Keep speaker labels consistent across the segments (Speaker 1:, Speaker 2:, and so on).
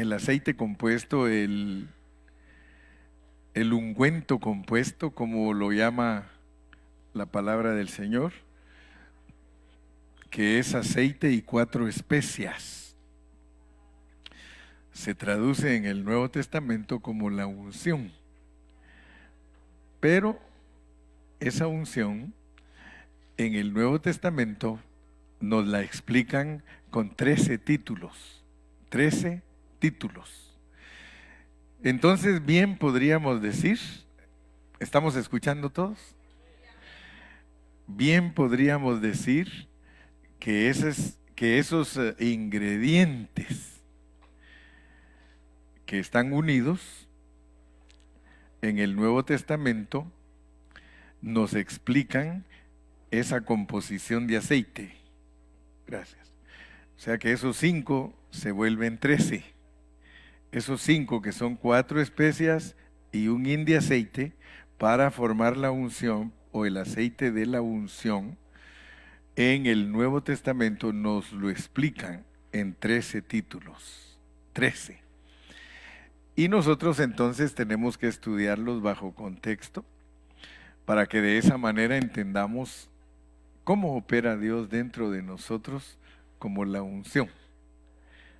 Speaker 1: el aceite compuesto, el ungüento compuesto, como lo llama la palabra del Señor, que es aceite y 4 especias. Se traduce en el Nuevo Testamento como la unción. Pero esa unción en el Nuevo Testamento nos la explican con 13 títulos. 13 títulos. Entonces, bien podríamos decir, ¿estamos escuchando todos? Bien podríamos decir que esos ingredientes que están unidos en el Nuevo Testamento nos explican esa composición de aceite. Gracias. O sea que esos 5 se vuelven 13. Esos 5 que son 4 especias y un hin de aceite para formar la unción o el aceite de la unción, en el Nuevo Testamento nos lo explican en 13 títulos. 13. Y nosotros entonces tenemos que estudiarlos bajo contexto para que de esa manera entendamos cómo opera Dios dentro de nosotros como la unción,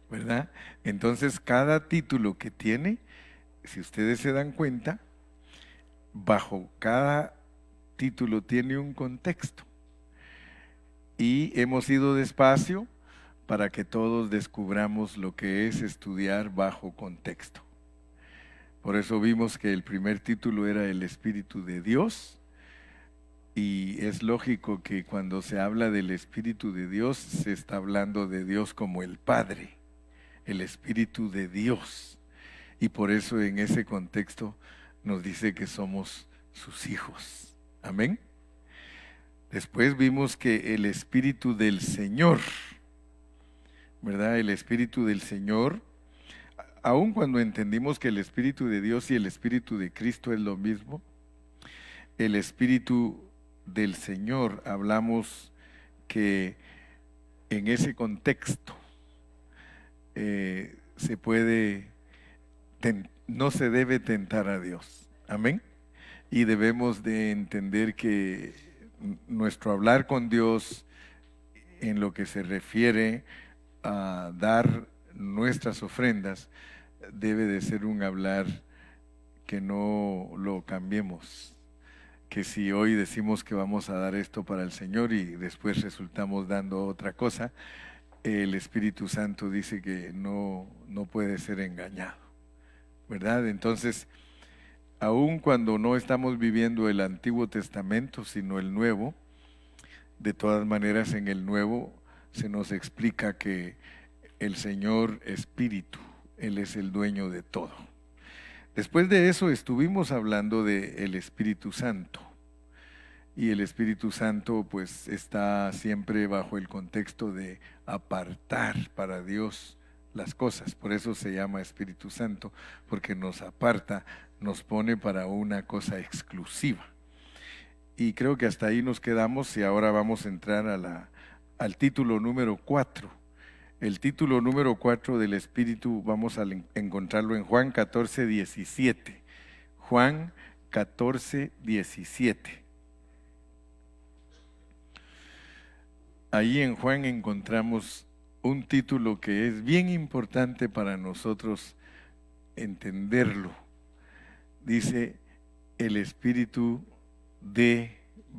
Speaker 1: ¿verdad? Entonces cada título que tiene, si ustedes se dan cuenta, bajo cada título tiene un contexto. Y hemos ido despacio para que todos descubramos lo que es estudiar bajo contexto. Por eso vimos que el primer título era el Espíritu de Dios, y es lógico que cuando se habla del Espíritu de Dios, se está hablando de Dios como el Padre, el Espíritu de Dios. Y por eso en ese contexto nos dice que somos sus hijos. Amén. Después vimos que el Espíritu del Señor, ¿verdad? El Espíritu del Señor, aun cuando entendimos que el Espíritu de Dios y el Espíritu de Cristo es lo mismo, el Espíritu del Señor, hablamos que en ese contexto no se debe tentar a Dios. Amén. Y debemos de entender que nuestro hablar con Dios en lo que se refiere a dar nuestras ofrendas debe de ser un hablar que no lo cambiemos. Que si hoy decimos que vamos a dar esto para el Señor y después resultamos dando otra cosa, el Espíritu Santo dice que no puede ser engañado, ¿verdad? Entonces, aun cuando no estamos viviendo el Antiguo Testamento, sino el Nuevo, de todas maneras en el Nuevo se nos explica que el Señor Espíritu, Él es el dueño de todo. Después de eso estuvimos hablando del Espíritu Santo. Y el Espíritu Santo pues está siempre bajo el contexto de apartar para Dios las cosas. Por eso se llama Espíritu Santo, porque nos aparta, nos pone para una cosa exclusiva. Y creo que hasta ahí nos quedamos y ahora vamos a entrar al título número 4. El título número 4 del Espíritu vamos a encontrarlo en Juan 14, 17. Juan 14, 17. Ahí en Juan encontramos un título que es bien importante para nosotros entenderlo. Dice el Espíritu de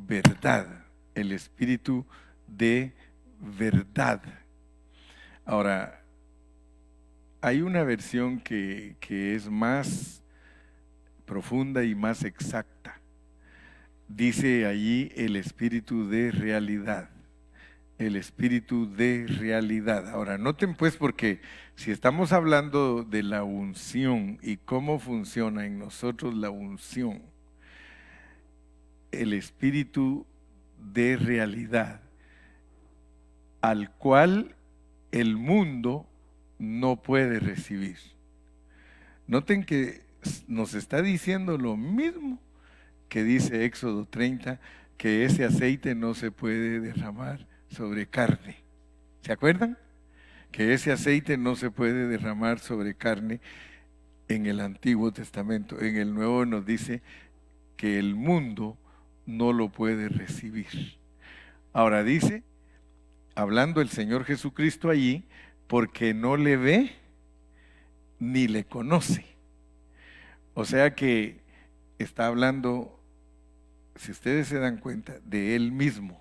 Speaker 1: verdad, el Espíritu de verdad. Ahora, hay una versión que es más profunda y más exacta. Dice allí el Espíritu de realidad. El Espíritu de realidad. Ahora, noten pues, porque si estamos hablando de la unción y cómo funciona en nosotros la unción, el Espíritu de realidad, al cual el mundo no puede recibir. Noten que nos está diciendo lo mismo que dice Éxodo 30, que ese aceite no se puede derramar sobre carne. ¿Se acuerdan? que ese aceite no se puede derramar sobre carne en el Antiguo Testamento. En el Nuevo nos dice que el mundo no lo puede recibir. Ahora dice, hablando el Señor Jesucristo allí, porque no le ve ni le conoce. O sea que está hablando, si ustedes se dan cuenta, de Él mismo,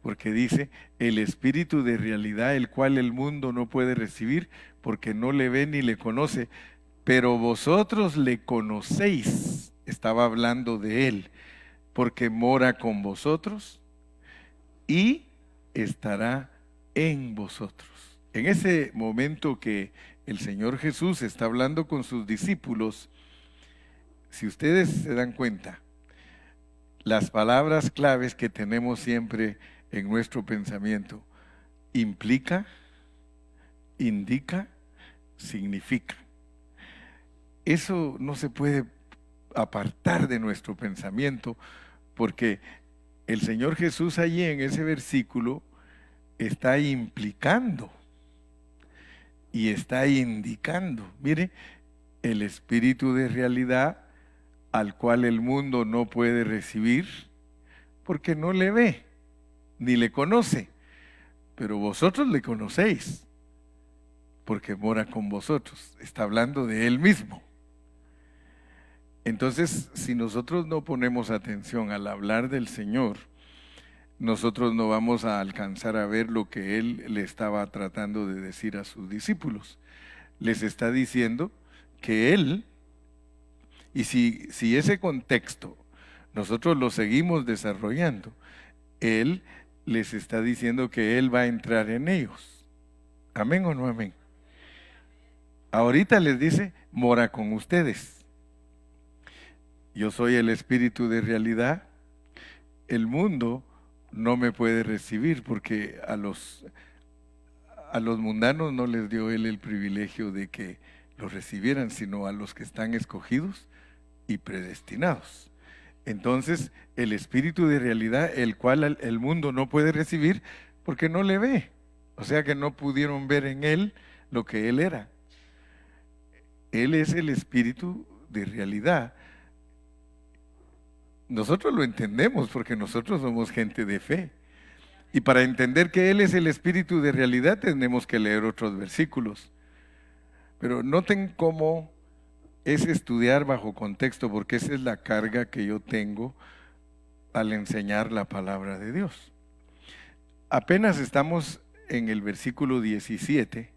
Speaker 1: porque dice, el Espíritu de realidad, el cual el mundo no puede recibir, porque no le ve ni le conoce, pero vosotros le conocéis. Estaba hablando de Él, porque mora con vosotros y estará en vosotros. En ese momento que el Señor Jesús está hablando con sus discípulos, si ustedes se dan cuenta, las palabras claves que tenemos siempre en nuestro pensamiento, implica, indica, significa. Eso no se puede apartar de nuestro pensamiento, porque el Señor Jesús allí en ese versículo está implicando y está indicando. Mire, el espíritu de realidad al cual el mundo no puede recibir porque no le ve ni le conoce, pero vosotros le conocéis porque mora con vosotros. Está hablando de Él mismo. Entonces, si nosotros no ponemos atención al hablar del Señor, nosotros no vamos a alcanzar a ver lo que Él le estaba tratando de decir a sus discípulos. Les está diciendo que Él, y si ese contexto nosotros lo seguimos desarrollando, Él les está diciendo que Él va a entrar en ellos. ¿Amén o no amén? Ahorita les dice, mora con ustedes. Yo soy el espíritu de realidad. El mundo no me puede recibir porque a los mundanos no les dio Él el privilegio de que los recibieran, sino a los que están escogidos y predestinados. Entonces, el espíritu de realidad, el cual el mundo no puede recibir porque no le ve. O sea que no pudieron ver en Él lo que Él era. Él es el espíritu de realidad. Nosotros lo entendemos porque nosotros somos gente de fe. Y para entender que Él es el espíritu de realidad tenemos que leer otros versículos. Pero noten cómo es estudiar bajo contexto, porque esa es la carga que yo tengo al enseñar la palabra de Dios. Apenas estamos en el versículo 17.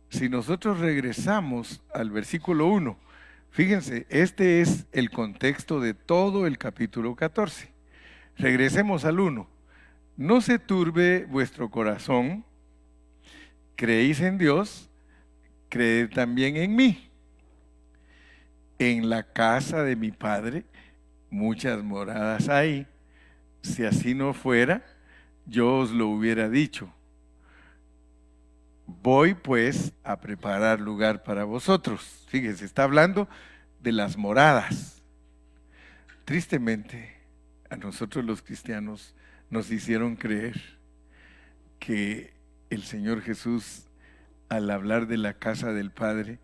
Speaker 1: Si nosotros regresamos al versículo 1, fíjense, este es el contexto de todo el capítulo 14. Regresemos al 1. No se turbe vuestro corazón, creéis en Dios, creed también en mí. En la casa de mi Padre muchas moradas hay. Si así no fuera, yo os lo hubiera dicho. Voy pues a preparar lugar para vosotros. Fíjense, está hablando de las moradas. Tristemente, a nosotros los cristianos nos hicieron creer que el Señor Jesús, al hablar de la casa del Padre,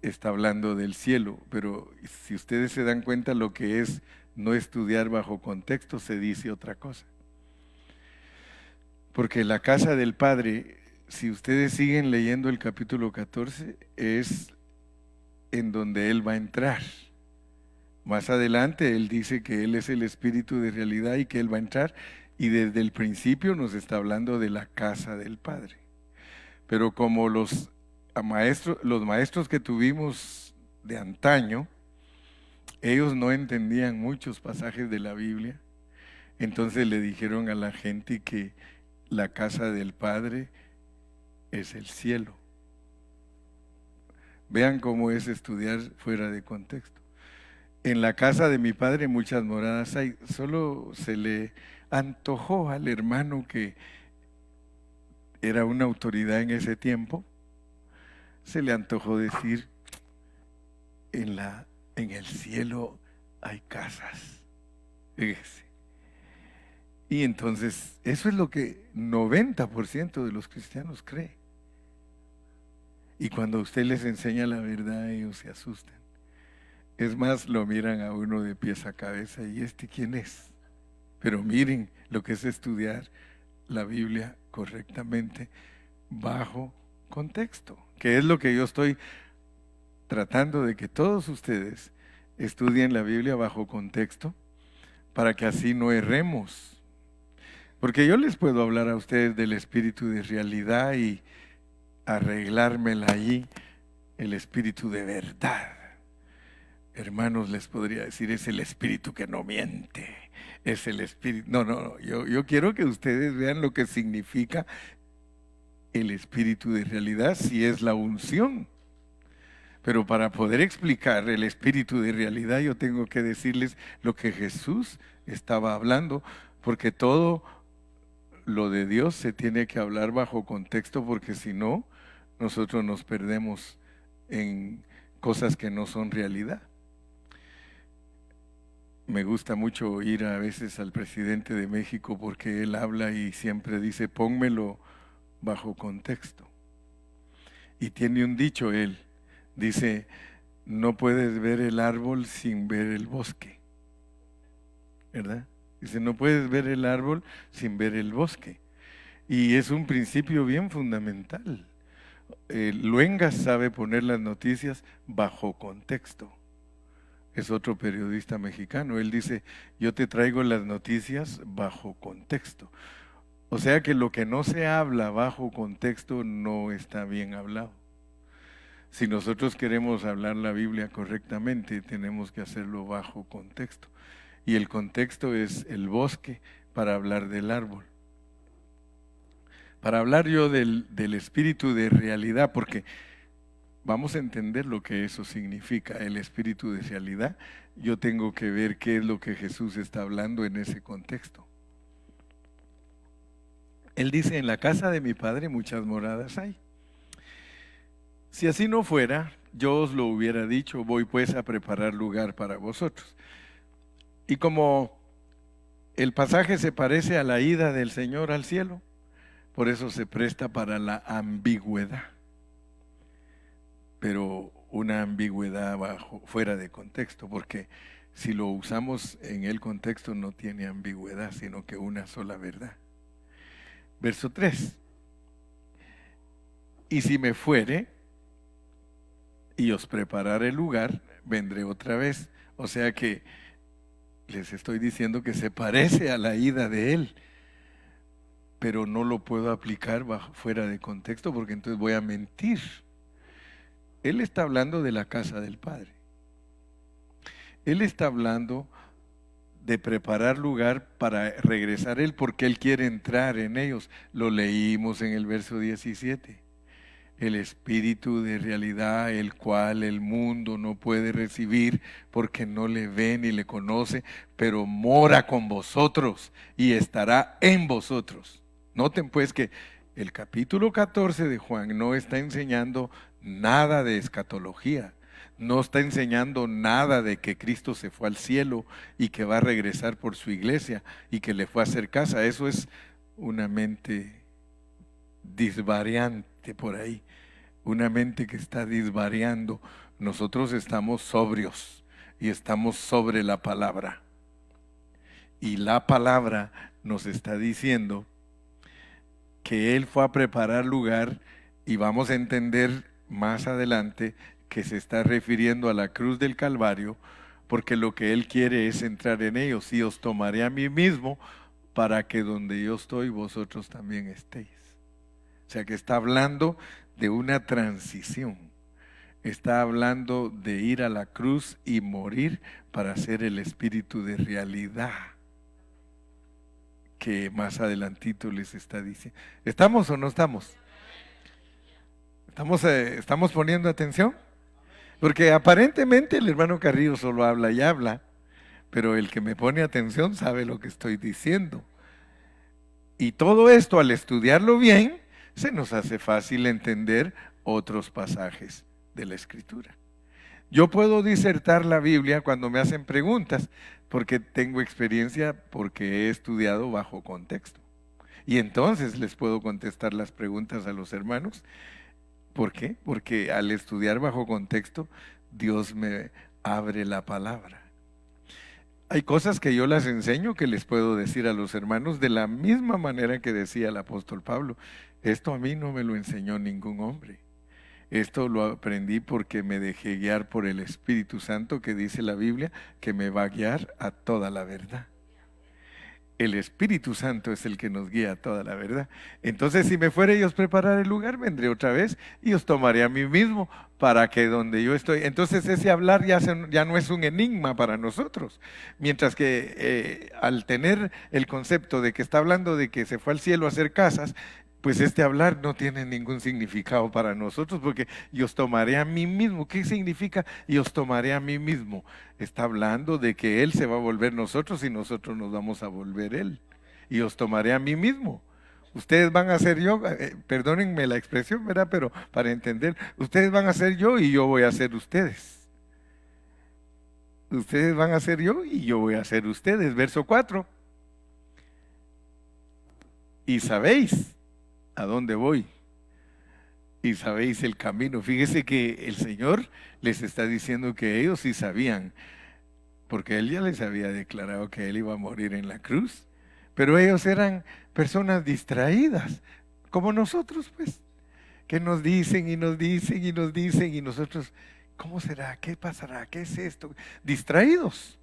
Speaker 1: está hablando del cielo, pero si ustedes se dan cuenta lo que es no estudiar bajo contexto, se dice otra cosa. Porque la casa del Padre, si ustedes siguen leyendo el capítulo 14, es en donde Él va a entrar. Más adelante Él dice que Él es el espíritu de realidad y que Él va a entrar, y desde el principio nos está hablando de la casa del Padre. Pero como los maestros que tuvimos de antaño, ellos no entendían muchos pasajes de la Biblia, entonces le dijeron a la gente que la casa del Padre es el cielo. Vean cómo es estudiar fuera de contexto. En la casa de mi Padre muchas moradas hay. Solo se le antojó al hermano que era una autoridad en ese tiempo, se le antojó decir, en el cielo hay casas. Fíjese. Y entonces, eso es lo que 90% de los cristianos cree. Y cuando usted les enseña la verdad, ellos se asustan. Es más, lo miran a uno de pies a cabeza. ¿Y este quién es? Pero miren lo que es estudiar la Biblia correctamente bajo contexto, que es lo que yo estoy tratando de que todos ustedes estudien la Biblia bajo contexto para que así no erremos. Porque yo les puedo hablar a ustedes del espíritu de realidad y arreglármela allí, el espíritu de verdad. Hermanos, les podría decir, es el espíritu que no miente, es el espíritu. No, yo quiero que ustedes vean lo que significa el espíritu de realidad, si es la unción. Pero para poder explicar el espíritu de realidad, yo tengo que decirles lo que Jesús estaba hablando, porque todo lo de Dios se tiene que hablar bajo contexto, porque si no, nosotros nos perdemos en cosas que no son realidad. Me gusta mucho oír a veces al presidente de México porque él habla y siempre dice, pónmelo bajo contexto. Y tiene un dicho él, dice, no puedes ver el árbol sin ver el bosque, ¿verdad? Dice, no puedes ver el árbol sin ver el bosque. Y es un principio bien fundamental. Luengas sabe poner las noticias bajo contexto. Es otro periodista mexicano. Él dice, yo te traigo las noticias bajo contexto. O sea que lo que no se habla bajo contexto no está bien hablado. Si nosotros queremos hablar la Biblia correctamente, tenemos que hacerlo bajo contexto. Y el contexto es el bosque para hablar del árbol. Para hablar yo del espíritu de realidad, porque vamos a entender lo que eso significa, el espíritu de realidad. Yo tengo que ver qué es lo que Jesús está hablando en ese contexto. Él dice, en la casa de mi Padre muchas moradas hay. Si así no fuera, yo os lo hubiera dicho, voy pues a preparar lugar para vosotros. Y como el pasaje se parece a la ida del Señor al cielo, por eso se presta para la ambigüedad. Pero una ambigüedad fuera de contexto, porque si lo usamos en el contexto no tiene ambigüedad, sino que una sola verdad. Verso 3. Y si me fuere y os prepararé el lugar, vendré otra vez. O sea que les estoy diciendo que se parece a la ida de Él, pero no lo puedo aplicar fuera de contexto porque entonces voy a mentir. Él está hablando de la casa del Padre. Él está hablando de preparar lugar para regresar Él, porque Él quiere entrar en ellos. Lo leímos en el verso 17. El espíritu de realidad, el cual el mundo no puede recibir porque no le ve ni le conoce, pero mora con vosotros y estará en vosotros. Noten pues que el capítulo 14 de Juan no está enseñando nada de escatología, no está enseñando nada de que Cristo se fue al cielo y que va a regresar por su iglesia y que le fue a hacer casa. Eso es una mente disvariante por ahí, una mente que está disvariando. Nosotros estamos sobrios y estamos sobre la palabra. Y la palabra nos está diciendo que Él fue a preparar lugar, y vamos a entender más adelante que se está refiriendo a la cruz del Calvario, porque lo que Él quiere es entrar en ellos. Y os tomaré a mí mismo para que donde yo estoy vosotros también estéis. O sea que está hablando de una transición. Está hablando de ir a la cruz y morir para ser el espíritu de realidad que más adelantito les está diciendo. ¿Estamos o no estamos? ¿Estamos poniendo atención? Porque aparentemente el hermano Carrillo solo habla y habla, pero el que me pone atención sabe lo que estoy diciendo. Y todo esto, al estudiarlo bien, se nos hace fácil entender otros pasajes de la Escritura. Yo puedo disertar la Biblia cuando me hacen preguntas, porque tengo experiencia, porque he estudiado bajo contexto. Y entonces les puedo contestar las preguntas a los hermanos ¿Por qué? Porque al estudiar bajo contexto, Dios me abre la palabra. Hay cosas que yo las enseño que les puedo decir a los hermanos de la misma manera que decía el apóstol Pablo. Esto a mí no me lo enseñó ningún hombre. Esto lo aprendí porque me dejé guiar por el Espíritu Santo, que dice la Biblia que me va a guiar a toda la verdad. El Espíritu Santo es el que nos guía a toda la verdad. Entonces, si me fuere yo a preparar el lugar, vendré otra vez y os tomaré a mí mismo para que donde yo estoy. Entonces, ese hablar ya no es un enigma para nosotros. Mientras que al tener el concepto de que está hablando de que se fue al cielo a hacer casas, pues este hablar no tiene ningún significado para nosotros, porque y os tomaré a mí mismo. ¿Qué significa y os tomaré a mí mismo? Está hablando de que Él se va a volver nosotros y nosotros nos vamos a volver Él. Y os tomaré a mí mismo. Ustedes van a ser yo, perdónenme la expresión, ¿verdad? Pero para entender, ustedes van a ser yo y yo voy a ser ustedes. Ustedes van a ser yo y yo voy a ser ustedes. Verso 4. Y sabéis a dónde voy y sabéis el camino. Fíjese que el Señor les está diciendo que ellos sí sabían, porque Él ya les había declarado que Él iba a morir en la cruz, pero ellos eran personas distraídas, como nosotros, pues, que nos dicen y nos dicen y nos dicen y nosotros, ¿cómo será? ¿Qué pasará? ¿Qué es esto? Distraídos.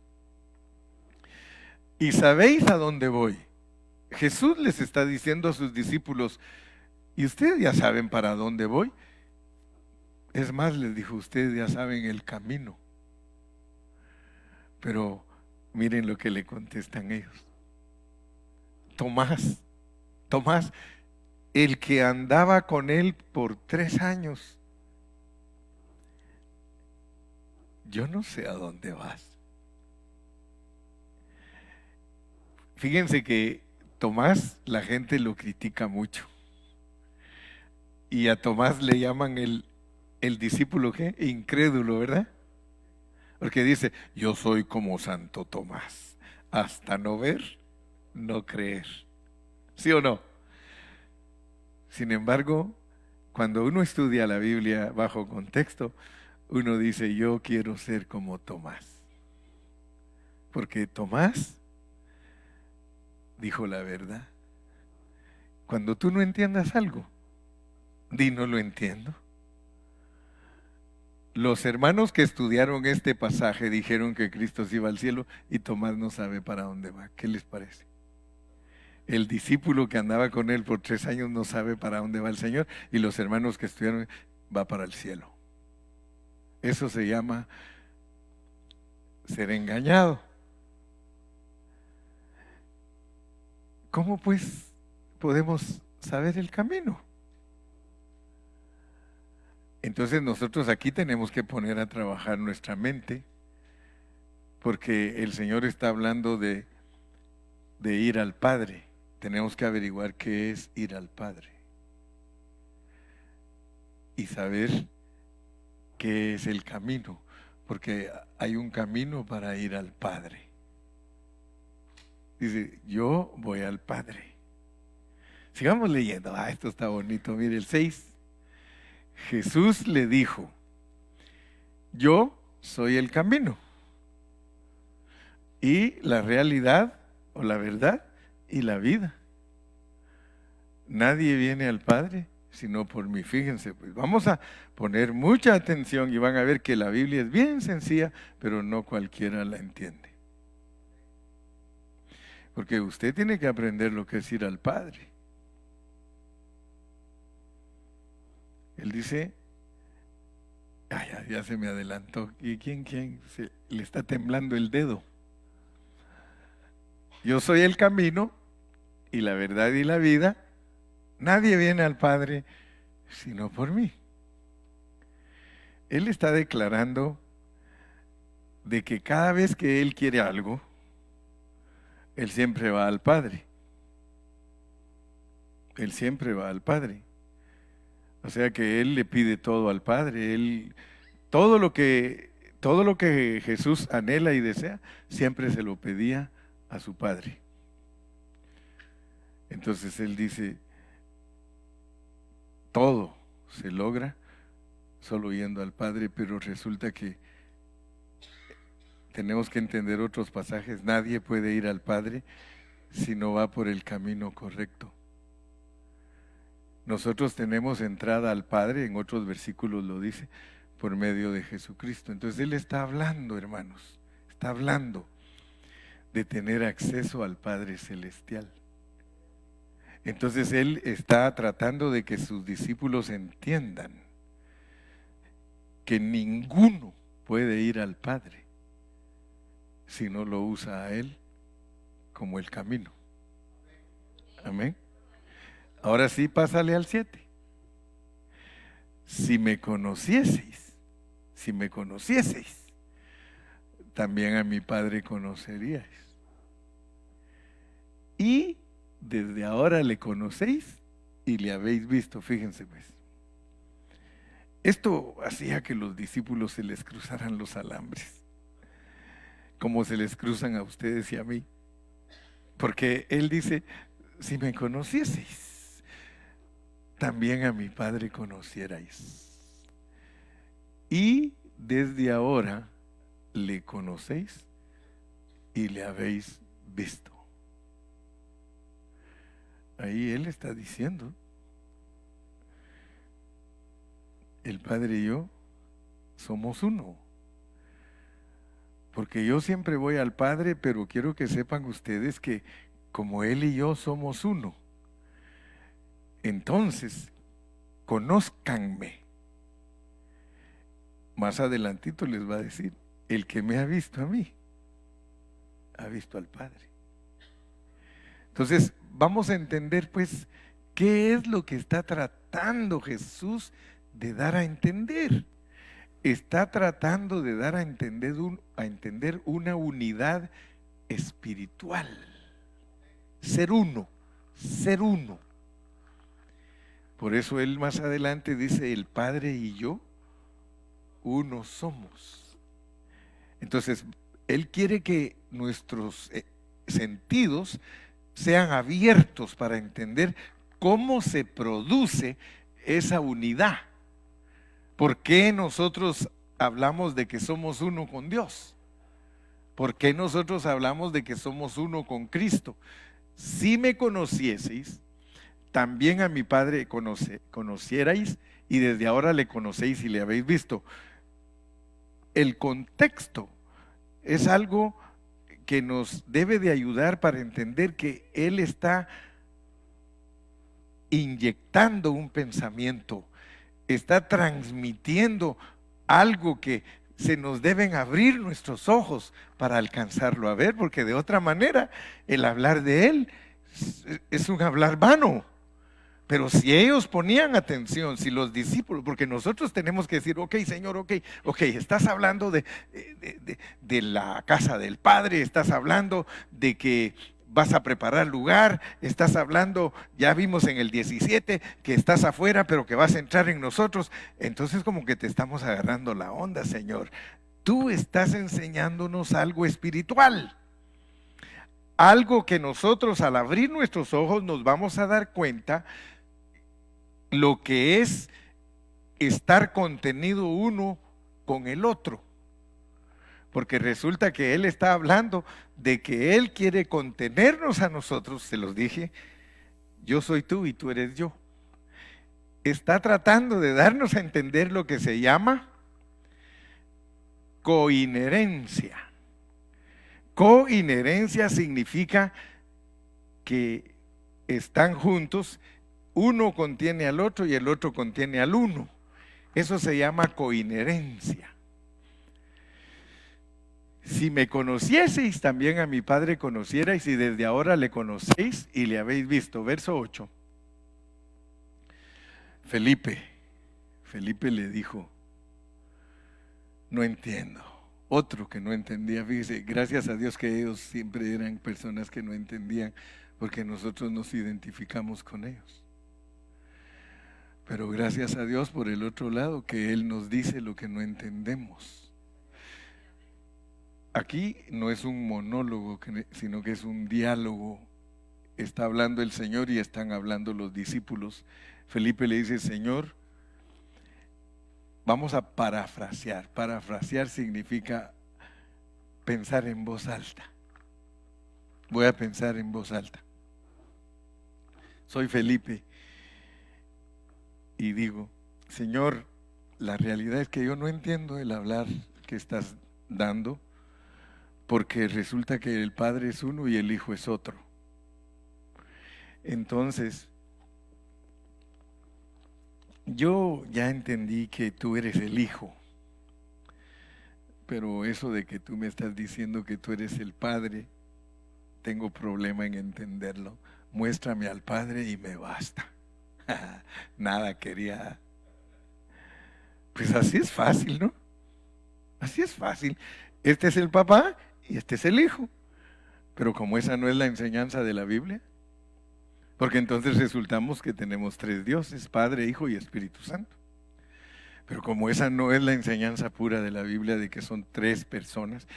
Speaker 1: Y sabéis a dónde voy. Jesús les está diciendo a sus discípulos, y ustedes ya saben para dónde voy. Es más, les dijo, ustedes ya saben el camino. Pero miren lo que le contestan ellos. Tomás, el que andaba con él por 3 años, yo no sé a dónde vas. Fíjense que Tomás, la gente lo critica mucho. Y a Tomás le llaman el discípulo, ¿qué? Incrédulo, ¿verdad? Porque dice, yo soy como Santo Tomás, hasta no ver, no creer. ¿Sí o no? Sin embargo, cuando uno estudia la Biblia bajo contexto, uno dice, yo quiero ser como Tomás. Porque Tomás dijo la verdad. Cuando tú no entiendas algo, di no lo entiendo. Los hermanos que estudiaron este pasaje dijeron que Cristo se iba al cielo y Tomás no sabe para dónde va. ¿Qué les parece? El discípulo que andaba con él por 3 años no sabe para dónde va el Señor y los hermanos que estudiaron va para el cielo. Eso se llama ser engañado. ¿Cómo pues podemos saber el camino? Entonces nosotros aquí tenemos que poner a trabajar nuestra mente, porque el Señor está hablando de ir al Padre. Tenemos que averiguar qué es ir al Padre y saber qué es el camino, porque hay un camino para ir al Padre. Dice, yo voy al Padre. Sigamos leyendo. Esto está bonito. Mire el 6. Jesús le dijo, yo soy el camino y la realidad o la verdad y la vida. Nadie viene al Padre sino por mí. Fíjense, pues vamos a poner mucha atención y van a ver que la Biblia es bien sencilla, pero no cualquiera la entiende. Porque usted tiene que aprender lo que es ir al Padre. Él dice, ya se me adelantó. ¿Y quién? Le está temblando el dedo. Yo soy el camino y la verdad y la vida. Nadie viene al Padre sino por mí. Él está declarando de que cada vez que Él quiere algo, Él siempre va al Padre. Él siempre va al Padre. O sea que Él le pide todo al Padre. Todo lo que Jesús anhela y desea, siempre se lo pedía a su Padre. Entonces Él dice, todo se logra solo yendo al Padre, pero resulta que tenemos que entender otros pasajes. Nadie puede ir al Padre si no va por el camino correcto. Nosotros tenemos entrada al Padre, en otros versículos lo dice, por medio de Jesucristo. Entonces Él está hablando, hermanos, está hablando de tener acceso al Padre Celestial. Entonces Él está tratando de que sus discípulos entiendan que ninguno puede ir al Padre si no lo usa a Él como el camino. Amén. Ahora sí, pásale al 7. Si me conocieseis, también a mi Padre conoceríais. Y desde ahora le conocéis y le habéis visto. Fíjense pues. Esto hacía que los discípulos se les cruzaran los alambres, como se les cruzan a ustedes y a mí. Porque Él dice, si me conocieseis, también a mi Padre conocierais. Y desde ahora le conocéis y le habéis visto. Ahí Él está diciendo, el Padre y yo somos uno. Porque yo siempre voy al Padre, pero quiero que sepan ustedes que como Él y yo somos uno, entonces conózcanme. Más adelantito les va a decir, el que me ha visto a mí, ha visto al Padre. Entonces vamos a entender pues qué es lo que está tratando Jesús de dar a entender. Está tratando de dar a entender una unidad espiritual. Ser uno. Por eso Él más adelante dice, el Padre y yo, uno somos. Entonces, Él quiere que nuestros sentidos sean abiertos para entender cómo se produce esa unidad. ¿Por qué nosotros hablamos de que somos uno con Dios? ¿Por qué nosotros hablamos de que somos uno con Cristo? Si me conocieseis, también a mi Padre conocierais, y desde ahora le conocéis y le habéis visto. El contexto es algo que nos debe de ayudar para entender que Él está inyectando un pensamiento, está transmitiendo algo que se nos deben abrir nuestros ojos para alcanzarlo a ver, porque de otra manera el hablar de Él es un hablar vano. Pero si ellos ponían atención, si los discípulos, porque nosotros tenemos que decir, ok, Señor, ok, estás hablando de la casa del Padre, estás hablando de que vas a preparar lugar, estás hablando, ya vimos en el 17, que estás afuera, pero que vas a entrar en nosotros. Entonces como que te estamos agarrando la onda, Señor. Tú estás enseñándonos algo espiritual. Algo que nosotros al abrir nuestros ojos nos vamos a dar cuenta lo que es estar contenido uno con el otro. Porque resulta que Él está hablando de que Él quiere contenernos a nosotros, se los dije, yo soy tú y tú eres yo. Está tratando de darnos a entender lo que se llama coinherencia. Coinherencia significa que están juntos, uno contiene al otro y el otro contiene al uno. Eso se llama coinherencia. Si me conocieseis, también a mi Padre conocierais, y desde ahora le conocéis y le habéis visto. Verso 8. Felipe le dijo, no entiendo. Otro que no entendía, fíjese, gracias a Dios que ellos siempre eran personas que no entendían, porque nosotros nos identificamos con ellos. Pero gracias a Dios por el otro lado, que Él nos dice lo que no entendemos. Aquí no es un monólogo, sino que es un diálogo. Está hablando el Señor y están hablando los discípulos. Felipe le dice, Señor, Vamos a parafrasear. Parafrasear significa pensar en voz alta. Voy a pensar en voz alta. Soy Felipe y digo, Señor, la realidad es que yo no entiendo el hablar que estás dando, porque resulta que el Padre es uno y el Hijo es otro. Entonces, yo ya entendí que tú eres el Hijo, pero eso de que tú me estás diciendo que tú eres el Padre, tengo problema en entenderlo. Muéstrame al Padre y me basta. Nada quería. Pues así es fácil, ¿no? Así es fácil. Este es el papá y este es el hijo. Pero como esa no es la enseñanza de la Biblia, porque entonces resultamos que tenemos tres dioses, Padre, Hijo y Espíritu Santo. Pero como esa no es la enseñanza pura de la Biblia de que son tres personas,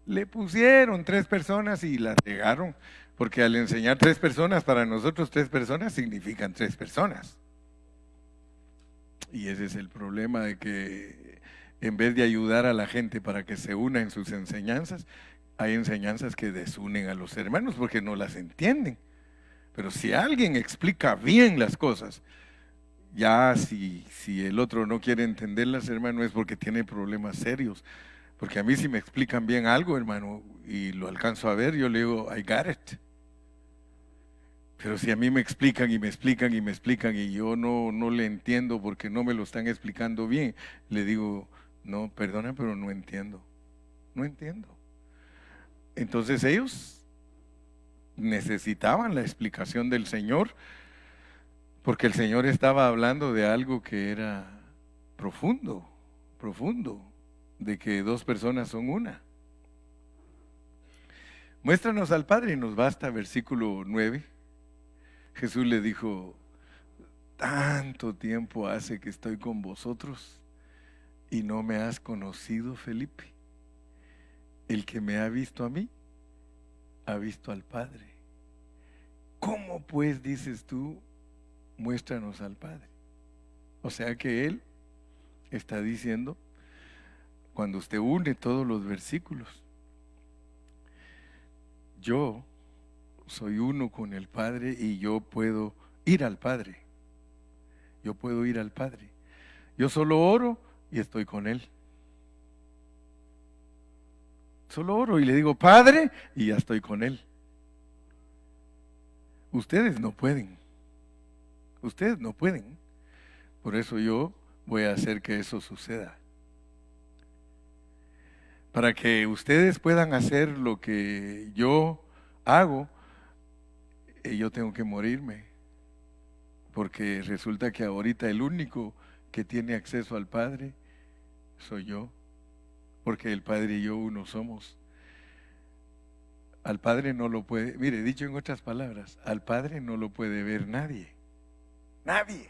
Speaker 1: le pusieron tres personas y la regaron, porque al enseñar tres personas, para nosotros tres personas significan tres personas. Y ese es el problema, de que en vez de ayudar a la gente para que se una en sus enseñanzas, hay enseñanzas que desunen a los hermanos porque no las entienden. Pero si alguien explica bien las cosas, ya si el otro no quiere entenderlas, hermano, es porque tiene problemas serios. Porque a mí si me explican bien algo, hermano, y lo alcanzo a ver, yo le digo, I got it. Pero si a mí me explican y me explican y me explican y yo no le entiendo porque no me lo están explicando bien, le digo, no, perdona, pero no entiendo. No entiendo. Entonces ellos necesitaban la explicación del Señor, porque el Señor estaba hablando de algo que era profundo, profundo, de que dos personas son una. Muéstranos al Padre y nos basta, versículo 9. Jesús le dijo, tanto tiempo hace que estoy con vosotros y no me has conocido, Felipe. El que me ha visto a mí, ha visto al Padre. ¿Cómo pues dices tú, muéstranos al Padre? O sea que Él está diciendo, cuando usted une todos los versículos, yo soy uno con el Padre y yo puedo ir al Padre. Yo puedo ir al Padre. Yo solo oro y estoy con Él. Solo oro y le digo, Padre, y ya estoy con Él. Ustedes no pueden. Ustedes no pueden. Por eso yo voy a hacer que eso suceda. Para que ustedes puedan hacer lo que yo hago, yo tengo que morirme. Porque resulta que ahorita el único que tiene acceso al Padre soy yo. Porque el Padre y yo uno somos. Al Padre no lo puede, mire, dicho en otras palabras, al Padre no lo puede ver nadie. Nadie.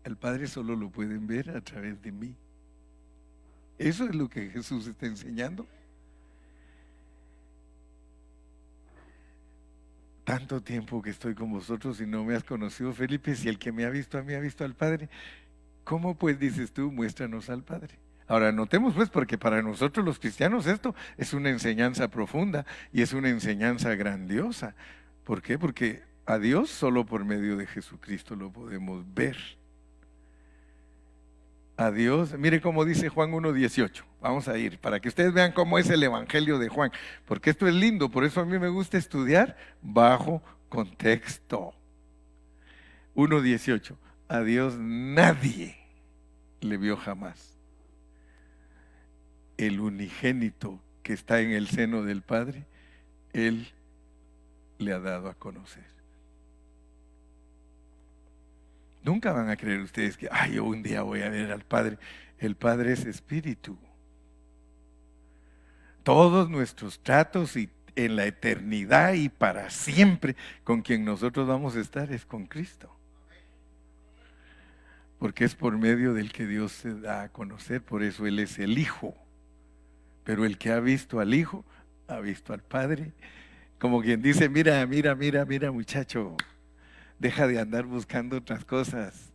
Speaker 1: El Padre solo lo pueden ver a través de mí. Eso es lo que Jesús está enseñando. Tanto tiempo que estoy con vosotros y no me has conocido, Felipe, si el que me ha visto a mí ha visto al Padre. ¿Cómo pues dices tú, muéstranos al Padre? Ahora notemos pues, porque para nosotros los cristianos esto es una enseñanza profunda y es una enseñanza grandiosa. ¿Por qué? Porque a Dios solo por medio de Jesucristo lo podemos ver. A Dios, mire cómo dice Juan 1:18. Vamos a ir para que ustedes vean cómo es el Evangelio de Juan, porque esto es lindo, por eso a mí me gusta estudiar bajo contexto. 1:18. A Dios nadie le vio jamás. El unigénito que está en el seno del Padre, Él le ha dado a conocer. Nunca van a creer ustedes que, yo un día voy a ver al Padre. El Padre es espíritu. Todos nuestros tratos y en la eternidad y para siempre con quien nosotros vamos a estar es con Cristo. Porque es por medio del que Dios se da a conocer, por eso Él es el Hijo. Pero el que ha visto al Hijo, ha visto al Padre. Como quien dice, mira muchacho, deja de andar buscando otras cosas.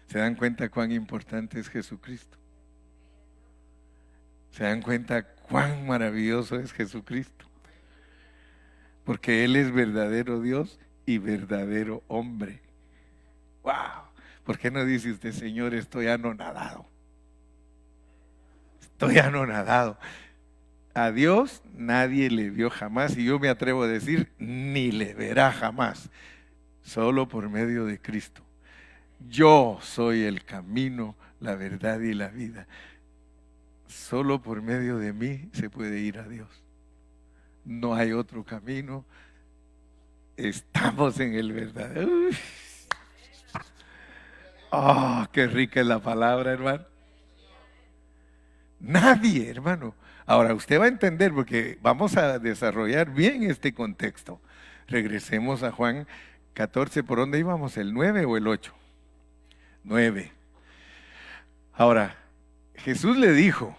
Speaker 1: ¿Se dan cuenta cuán importante es Jesucristo? ¿Se dan cuenta cuán maravilloso es Jesucristo? Porque Él es verdadero Dios y verdadero hombre. ¡Wow! ¿Por qué no dice usted, Señor, estoy anonadado? Estoy anonadado. A Dios nadie le vio jamás, y yo me atrevo a decir, ni le verá jamás, solo por medio de Cristo. Yo soy el camino, la verdad y la vida. Solo por medio de mí se puede ir a Dios. No hay otro camino. Estamos en el verdadero. Oh, qué rica es la palabra, hermano. Nadie, hermano. Ahora, usted va a entender porque vamos a desarrollar bien este contexto. Regresemos a Juan 14, ¿por dónde íbamos? ¿El 9 o el 8? 9. Ahora, Jesús le dijo,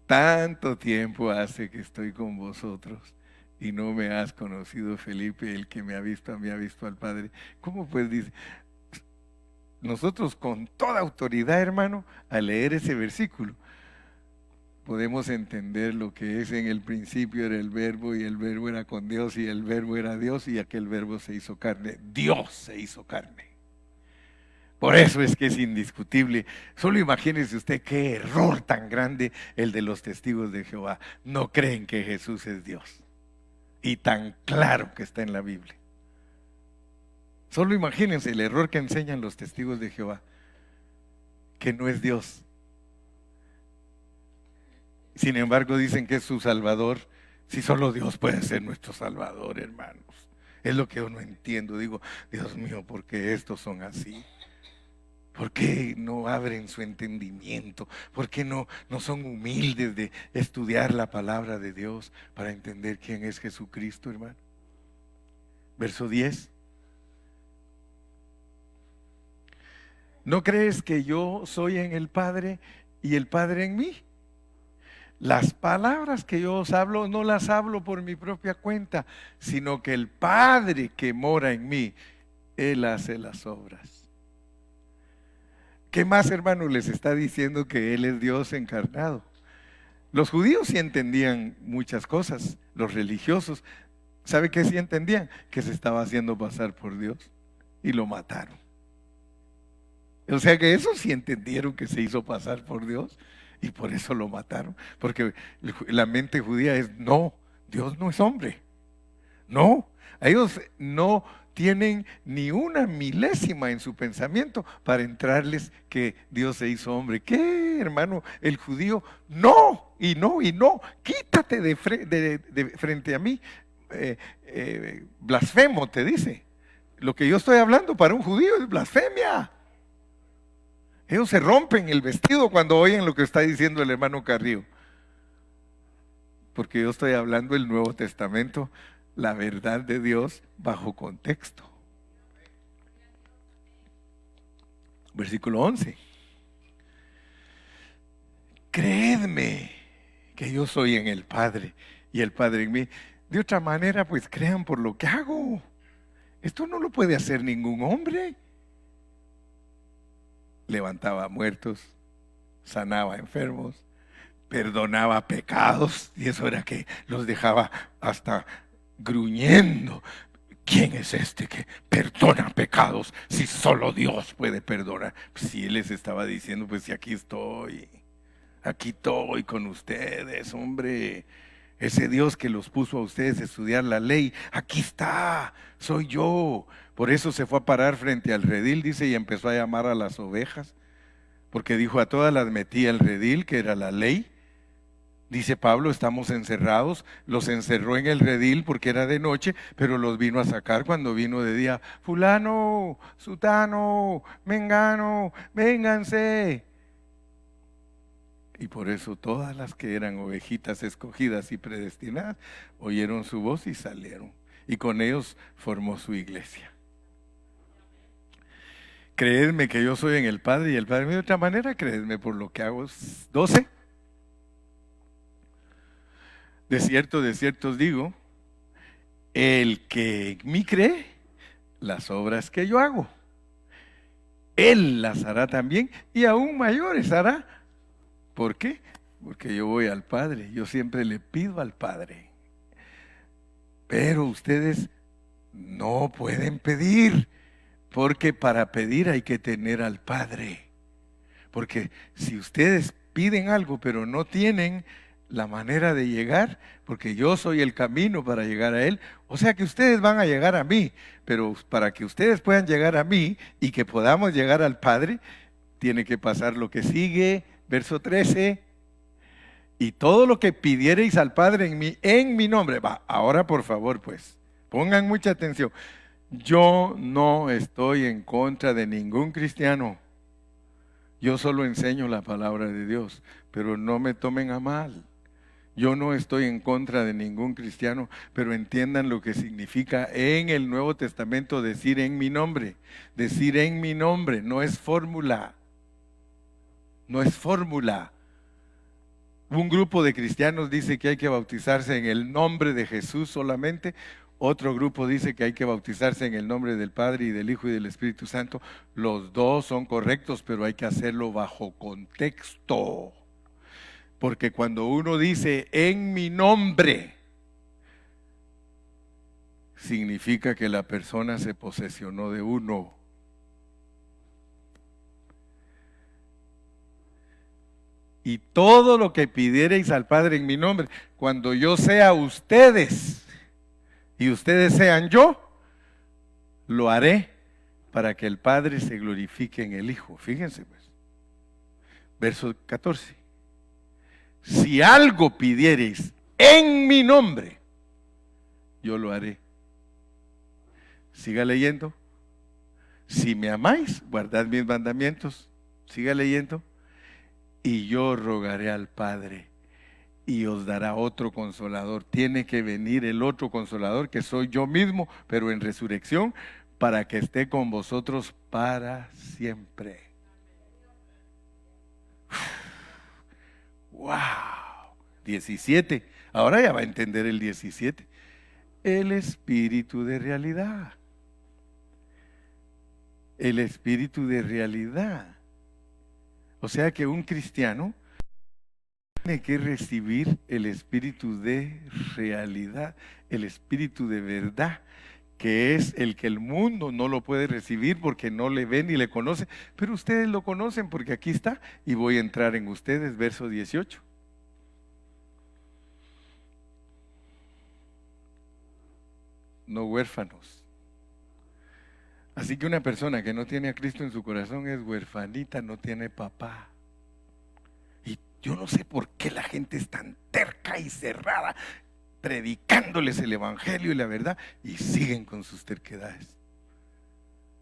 Speaker 1: tanto tiempo hace que estoy con vosotros y no me has conocido, Felipe, el que me ha visto a mí ha visto al Padre. ¿Cómo pues dice? Nosotros con toda autoridad, hermano, al leer ese versículo, podemos entender lo que es: en el principio era el verbo y el verbo era con Dios y el verbo era Dios y aquel verbo se hizo carne. Dios se hizo carne. Por eso es que es indiscutible. Solo imagínese usted qué error tan grande el de los testigos de Jehová. No creen que Jesús es Dios. Y tan claro que está en la Biblia. Solo imagínense el error que enseñan los testigos de Jehová, que no es Dios. Sin embargo dicen que es su Salvador. Si solo Dios puede ser nuestro Salvador, hermanos. Es lo que yo no entiendo. Digo, Dios mío, ¿por qué estos son así? ¿Por qué no abren su entendimiento? ¿Por qué no son humildes de estudiar la palabra de Dios para entender quién es Jesucristo, hermano? Verso 10. ¿No crees que yo soy en el Padre y el Padre en mí? Las palabras que yo os hablo no las hablo por mi propia cuenta, sino que el Padre que mora en mí, Él hace las obras. ¿Qué más, hermano, les está diciendo? Que Él es Dios encarnado. Los judíos sí entendían muchas cosas, los religiosos. ¿Sabe qué sí entendían? Que se estaba haciendo pasar por Dios y lo mataron. O sea que esos sí entendieron que se hizo pasar por Dios y por eso lo mataron. Porque la mente judía es: no, Dios no es hombre. No, ellos no tienen ni una milésima en su pensamiento para entrarles que Dios se hizo hombre. ¿Qué, hermano? El judío, no, y no, y no, quítate de frente a mí, blasfemo, te dice. Lo que yo estoy hablando para un judío es blasfemia. Ellos se rompen el vestido cuando oyen lo que está diciendo el hermano Carrillo. Porque yo estoy hablando del Nuevo Testamento, la verdad de Dios bajo contexto. Versículo 11. Creedme que yo soy en el Padre y el Padre en mí. De otra manera, pues crean por lo que hago. Esto no lo puede hacer ningún hombre. Levantaba muertos, sanaba enfermos, perdonaba pecados, y eso era que los dejaba hasta gruñendo. ¿Quién es este que perdona pecados si solo Dios puede perdonar? Pues si Él les estaba diciendo, pues si aquí estoy con ustedes, hombre. Ese Dios que los puso a ustedes a estudiar la ley, aquí está, soy yo. Por eso se fue a parar frente al redil, dice, y empezó a llamar a las ovejas, porque dijo: a todas las metí al redil, que era la ley. Dice Pablo: estamos encerrados. Los encerró en el redil porque era de noche, pero los vino a sacar cuando vino de día. Fulano, sutano, mengano, vénganse. Y por eso todas las que eran ovejitas escogidas y predestinadas oyeron su voz y salieron. Y con ellos formó su iglesia. Creedme que yo soy en el Padre y el Padre en mí. De otra manera, creedme por lo que hago. 12. De cierto os digo, el que en mí cree, las obras que yo hago, Él las hará también y aún mayores hará. ¿Por qué? Porque yo voy al Padre, yo siempre le pido al Padre. Pero ustedes no pueden pedir, porque para pedir hay que tener al Padre. Porque si ustedes piden algo pero no tienen la manera de llegar, porque yo soy el camino para llegar a Él, o sea que ustedes van a llegar a mí, pero para que ustedes puedan llegar a mí y que podamos llegar al Padre, tiene que pasar lo que sigue, verso 13. Y todo lo que pidiereis al Padre en mi nombre. Va, ahora por favor, pues, pongan mucha atención. Yo no estoy en contra de ningún cristiano. Yo solo enseño la palabra de Dios, pero no me tomen a mal. Yo no estoy en contra de ningún cristiano, pero entiendan lo que significa en el Nuevo Testamento decir en mi nombre. Decir en mi nombre no es fórmula. No es fórmula. Un grupo de cristianos dice que hay que bautizarse en el nombre de Jesús solamente. Otro grupo dice que hay que bautizarse en el nombre del Padre y del Hijo y del Espíritu Santo. Los dos son correctos, pero hay que hacerlo bajo contexto. Porque cuando uno dice en mi nombre, significa que la persona se posesionó de uno. Y todo lo que pidiereis al Padre en mi nombre, cuando yo sea ustedes y ustedes sean yo, lo haré para que el Padre se glorifique en el Hijo. Fíjense pues. Verso 14. Si algo pidiereis en mi nombre, yo lo haré. Siga leyendo. Si me amáis, guardad mis mandamientos. Siga leyendo. Y yo rogaré al Padre y os dará otro consolador. Tiene que venir el otro consolador, que soy yo mismo, pero en resurrección, para que esté con vosotros para siempre. ¡Wow! 17. Ahora ya va a entender el 17. El espíritu de realidad. El espíritu de realidad. O sea que un cristiano tiene que recibir el espíritu de realidad, el espíritu de verdad, que es el que el mundo no lo puede recibir porque no le ven ni le conoce, pero ustedes lo conocen porque aquí está y voy a entrar en ustedes, verso 18. No huérfanos. Así que una persona que no tiene a Cristo en su corazón es huerfanita, no tiene papá. Y yo no sé por qué la gente es tan terca y cerrada, predicándoles el evangelio y la verdad, y siguen con sus terquedades.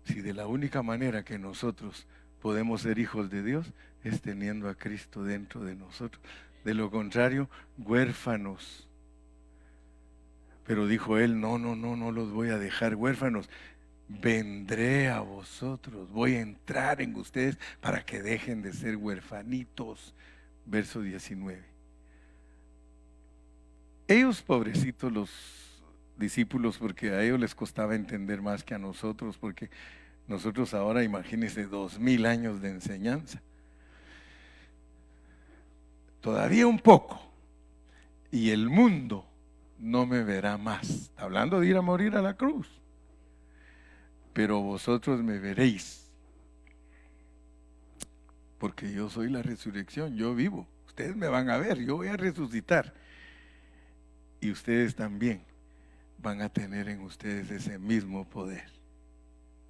Speaker 1: Si de la única manera que nosotros podemos ser hijos de Dios es teniendo a Cristo dentro de nosotros. De lo contrario, huérfanos. Pero dijo él, no los voy a dejar huérfanos. Vendré a vosotros, voy a entrar en ustedes para que dejen de ser huerfanitos. Verso 19. Ellos, pobrecitos, los discípulos, porque a ellos les costaba entender más que a nosotros, porque nosotros ahora, imagínense, 2000 años de enseñanza. Todavía un poco, y el mundo no me verá más. Está hablando de ir a morir a la cruz. Pero vosotros me veréis, porque yo soy la resurrección, yo vivo. Ustedes me van a ver, yo voy a resucitar. Y ustedes también van a tener en ustedes ese mismo poder.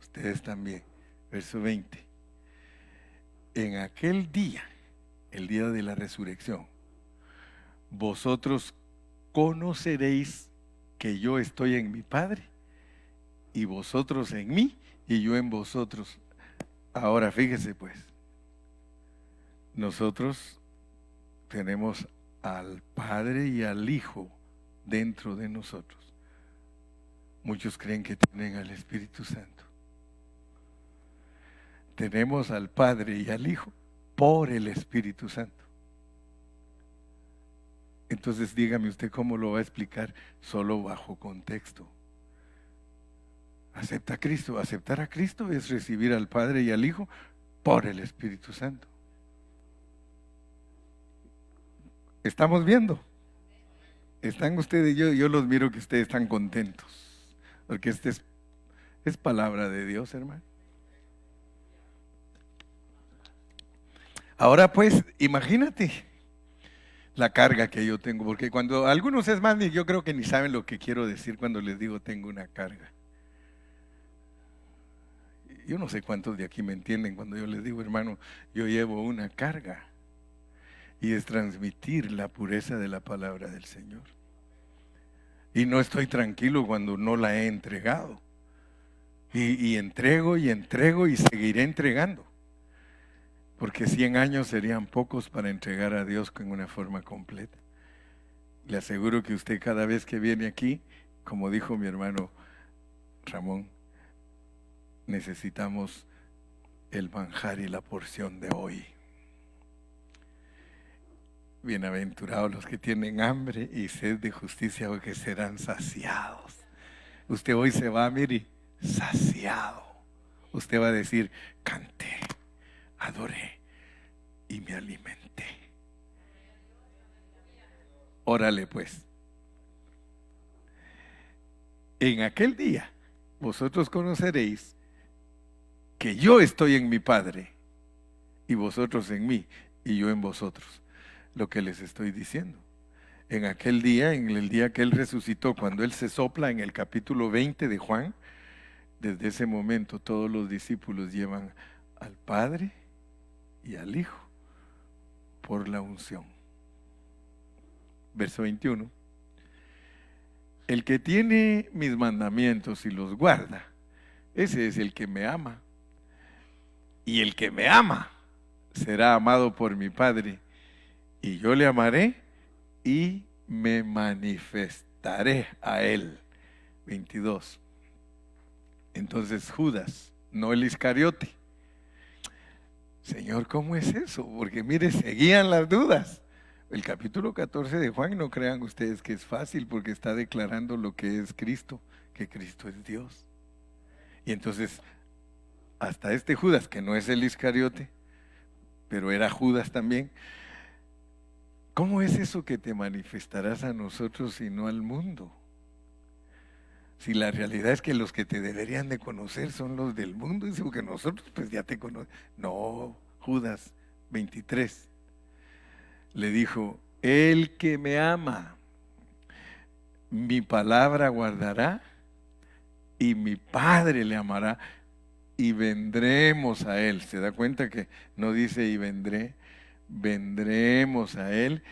Speaker 1: Ustedes también. Verso 20. En aquel día, el día de la resurrección, vosotros conoceréis que yo estoy en mi Padre y vosotros en mí y yo en vosotros. Ahora fíjese pues, nosotros tenemos al Padre y al Hijo dentro de nosotros. Muchos creen que tienen al Espíritu Santo. Tenemos al Padre y al Hijo por el Espíritu Santo. Entonces dígame usted cómo lo va a explicar, solo bajo contexto. Acepta a Cristo. Aceptar a Cristo es recibir al Padre y al Hijo por el Espíritu Santo. ¿Estamos viendo? Están ustedes, yo los miro que ustedes están contentos, porque es palabra de Dios, hermano. Ahora pues, imagínate la carga que yo tengo, porque cuando algunos es más, yo creo que ni saben lo que quiero decir cuando les digo tengo una carga. Yo no sé cuántos de aquí me entienden cuando yo les digo, hermano, yo llevo una carga. Y es transmitir la pureza de la palabra del Señor. Y no estoy tranquilo cuando no la he entregado. Y entrego y entrego y seguiré entregando. Porque 100 años serían pocos para entregar a Dios en una forma completa. Le aseguro que usted cada vez que viene aquí, como dijo mi hermano Ramón, necesitamos el manjar y la porción de hoy. Bienaventurados los que tienen hambre y sed de justicia, porque serán saciados. Usted hoy se va, mire, saciado. Usted va a decir, canté, adoré y me alimenté. Órale pues. En aquel día vosotros conoceréis que yo estoy en mi Padre y vosotros en mí y yo en vosotros. Lo que les estoy diciendo. En aquel día, en el día que Él resucitó, cuando Él se sopla en el capítulo 20 de Juan, desde ese momento todos los discípulos llevan al Padre y al Hijo por la unción. Verso 21. El que tiene mis mandamientos y los guarda, ese es el que me ama. Y el que me ama será amado por mi Padre. Y yo le amaré y me manifestaré a él. 22. Entonces Judas, no el Iscariote. Señor, ¿cómo es eso? Porque mire, seguían las dudas. El capítulo 14 de Juan, no crean ustedes que es fácil, porque está declarando lo que es Cristo, que Cristo es Dios. Y entonces, hasta este Judas, que no es el Iscariote, pero era Judas también, ¿cómo es eso que te manifestarás a nosotros y no al mundo? Si la realidad es que los que te deberían de conocer son los del mundo, dice, porque nosotros pues ya te conocemos. No, Judas 23 le dijo, el que me ama, mi palabra guardará y mi Padre le amará y vendremos a él. ¿Se da cuenta que no dice y vendré? Vendremos a él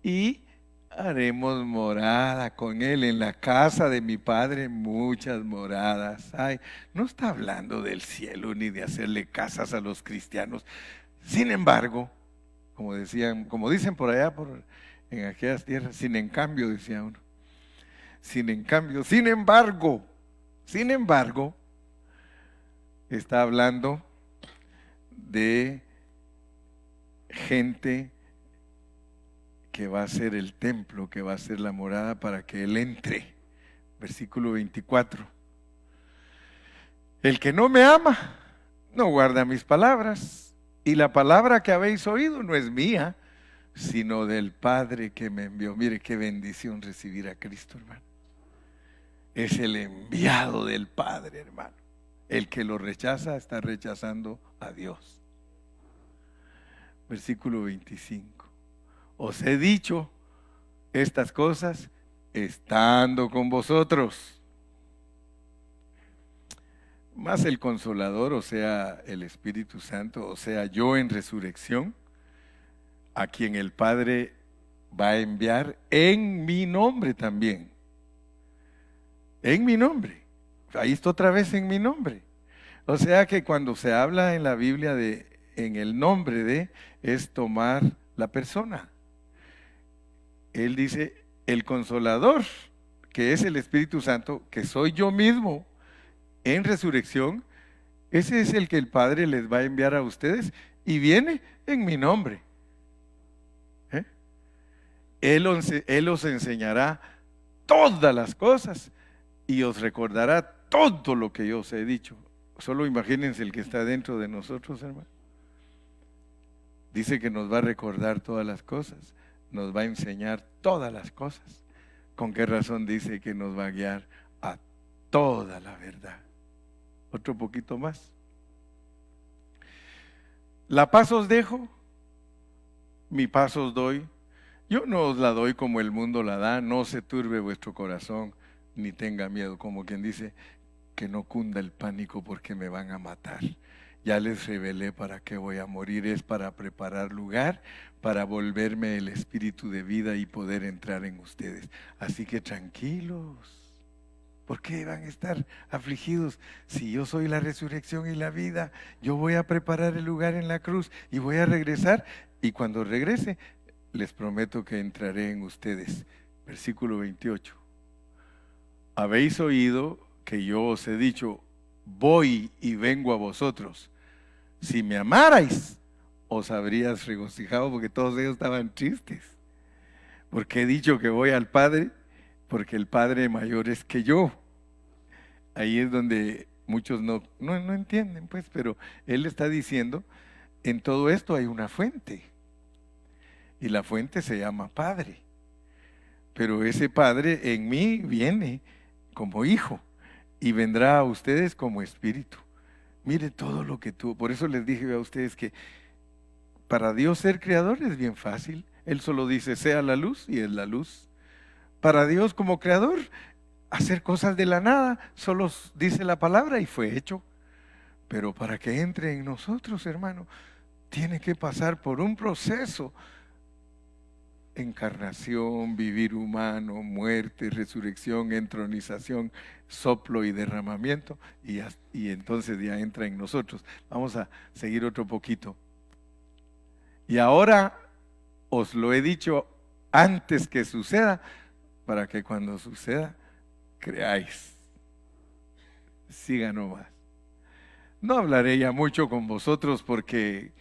Speaker 1: y haremos morada con él. En la casa de mi Padre muchas moradas hay. No está hablando del cielo ni de hacerle casas a los cristianos. Sin embargo, como dicen por allá, en aquellas tierras, sin en cambio, decía uno. Sin embargo, está hablando de gente que va a ser el templo, que va a ser la morada para que Él entre. Versículo 24. El que no me ama, no guarda mis palabras, y la palabra que habéis oído no es mía, sino del Padre que me envió. Mire qué bendición recibir a Cristo, hermano. Es el enviado del Padre, hermano. El que lo rechaza está rechazando a Dios. Versículo 25. Os he dicho estas cosas estando con vosotros. Más el Consolador, o sea, el Espíritu Santo, o sea, yo en resurrección, a quien el Padre va a enviar en mi nombre también. En mi nombre. Ahí está otra vez en mi nombre. O sea que cuando se habla en la Biblia de en el nombre de, es tomar la persona. Él dice, el Consolador, que es el Espíritu Santo, que soy yo mismo en resurrección, ese es el que el Padre les va a enviar a ustedes y viene en mi nombre. Él os enseñará todas las cosas y os recordará todo lo que yo os he dicho. Solo imagínense el que está dentro de nosotros, hermano. Dice que nos va a recordar todas las cosas, nos va a enseñar todas las cosas. ¿Con qué razón dice que nos va a guiar a toda la verdad? Otro poquito más. La paz os dejo, mi paz os doy. Yo no os la doy como el mundo la da, no se turbe vuestro corazón, ni tenga miedo, como quien dice, que no cunda el pánico porque me van a matar. Ya les revelé para qué voy a morir, es para preparar lugar, para volverme el espíritu de vida y poder entrar en ustedes. Así que tranquilos, ¿por qué van a estar afligidos? Si yo soy la resurrección y la vida, yo voy a preparar el lugar en la cruz y voy a regresar, y cuando regrese, les prometo que entraré en ustedes. Versículo 28. Habéis oído que yo os he dicho, voy y vengo a vosotros. Si me amarais, os habrías regocijado, porque todos ellos estaban tristes. Porque he dicho que voy al Padre, porque el Padre mayor es que yo. Ahí es donde muchos no entienden, pues, pero Él está diciendo, en todo esto hay una fuente. Y la fuente se llama Padre. Pero ese Padre en mí viene como hijo y vendrá a ustedes como espíritu. Mire todo lo que tuvo. Por eso les dije a ustedes que para Dios ser creador es bien fácil. Él solo dice, sea la luz, y es la luz. Para Dios como creador, hacer cosas de la nada, solo dice la palabra y fue hecho. Pero para que entre en nosotros, hermano, tiene que pasar por un proceso. Encarnación, vivir humano, muerte, resurrección, entronización, soplo y derramamiento, y entonces ya entra en nosotros. Vamos a seguir otro poquito. Y ahora os lo he dicho antes que suceda, para que cuando suceda, creáis. Siga nomás. No hablaré ya mucho con vosotros porque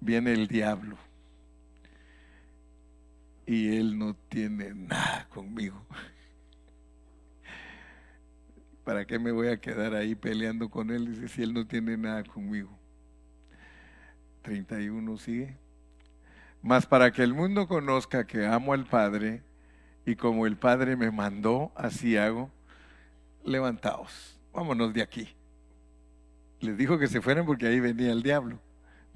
Speaker 1: viene el diablo. Y él no tiene nada conmigo. ¿Para qué me voy a quedar ahí peleando con él? Dice, si él no tiene nada conmigo. 31 sigue. Mas para que el mundo conozca que amo al Padre, y como el Padre me mandó, así hago. Levantaos, vámonos de aquí. Les dijo que se fueran porque ahí venía el diablo.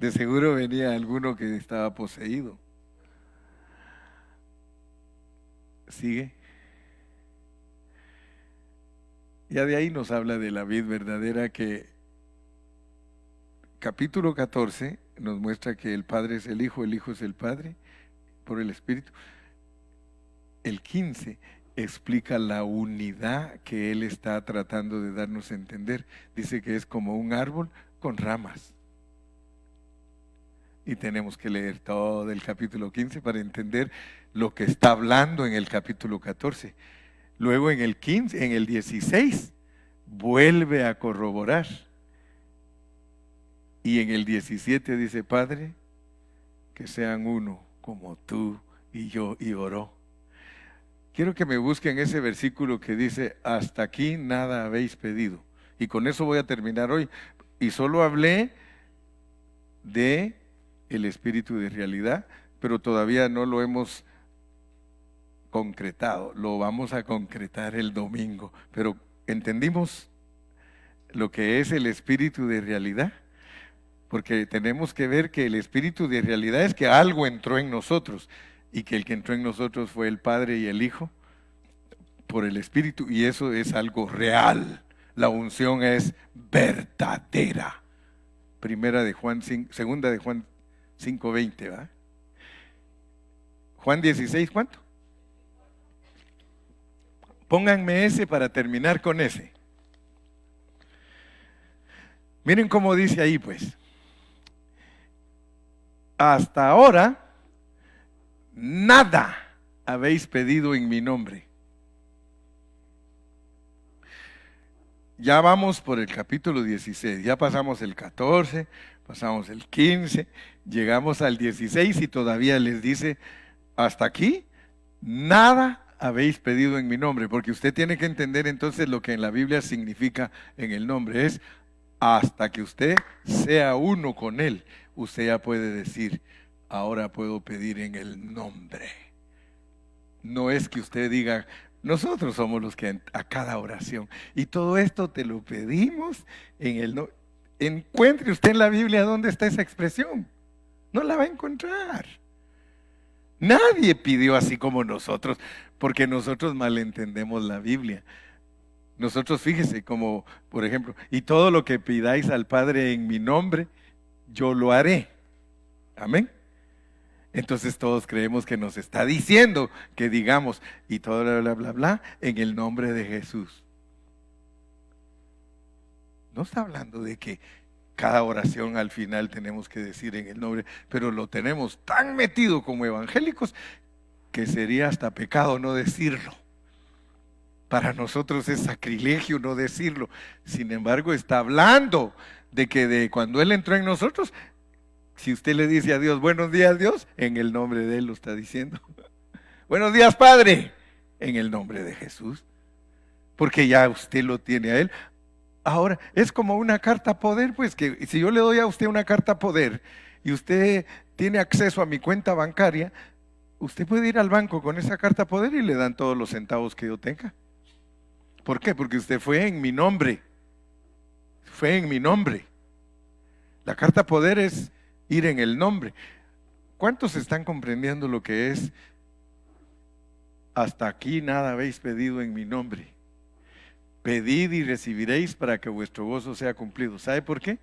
Speaker 1: De seguro venía alguno que estaba poseído. Sigue. Ya de ahí nos habla de la vid verdadera, que capítulo 14 nos muestra que el Padre es el Hijo es el Padre, por el Espíritu. El 15 explica la unidad que Él está tratando de darnos a entender. Dice que es como un árbol con ramas. Y tenemos que leer todo el capítulo 15 para entender lo que está hablando en el capítulo 14. Luego en el 15, en el 16, vuelve a corroborar. Y en el 17 dice, Padre, que sean uno como tú y yo, y oró. Quiero que me busquen ese versículo que dice, hasta aquí nada habéis pedido. Y con eso voy a terminar hoy. Y solo hablé de el espíritu de realidad, pero todavía no lo hemos concretado. Lo vamos a concretar el domingo. Pero ¿entendimos lo que es el espíritu de realidad? Porque tenemos que ver que el espíritu de realidad es que algo entró en nosotros, y que el que entró en nosotros fue el Padre y el Hijo por el Espíritu, y eso es algo real. La unción es verdadera. Segunda de Juan 5:20, ¿va? Juan 16, ¿cuánto? Pónganme ese para terminar con ese. Miren cómo dice ahí, pues. Hasta ahora, nada habéis pedido en mi nombre. Ya vamos por el capítulo 16, ya pasamos el 14, pasamos el 15, llegamos al 16 y todavía les dice, hasta aquí, nada habéis pedido en mi nombre, porque usted tiene que entender entonces lo que en la Biblia significa en el nombre. Es hasta que usted sea uno con Él, usted ya puede decir, ahora puedo pedir en el nombre. No es que usted diga, nosotros somos los que a cada oración, y todo esto te lo pedimos en el nombre. Encuentre usted en la Biblia dónde está esa expresión. No la va a encontrar. Nadie pidió así como nosotros, porque nosotros malentendemos la Biblia. Nosotros, fíjese, como por ejemplo, y todo lo que pidáis al Padre en mi nombre, yo lo haré. Amén. Entonces todos creemos que nos está diciendo que digamos, y todo bla, bla, bla, bla, en el nombre de Jesús. No está hablando de que cada oración al final tenemos que decir en el nombre, pero lo tenemos tan metido como evangélicos que sería hasta pecado no decirlo. Para nosotros es sacrilegio no decirlo. Sin embargo, está hablando de que de cuando Él entró en nosotros, si usted le dice a Dios, buenos días Dios, en el nombre de Él lo está diciendo. Buenos días Padre, en el nombre de Jesús. Porque ya usted lo tiene a Él. Ahora, es como una carta poder, pues que si yo le doy a usted una carta poder y usted tiene acceso a mi cuenta bancaria, usted puede ir al banco con esa carta poder y le dan todos los centavos que yo tenga. ¿Por qué? Porque usted fue en mi nombre. Fue en mi nombre. La carta poder es ir en el nombre. ¿Cuántos están comprendiendo lo que es? Hasta aquí nada habéis pedido en mi nombre. Pedid y recibiréis para que vuestro gozo sea cumplido. ¿Sabe por qué?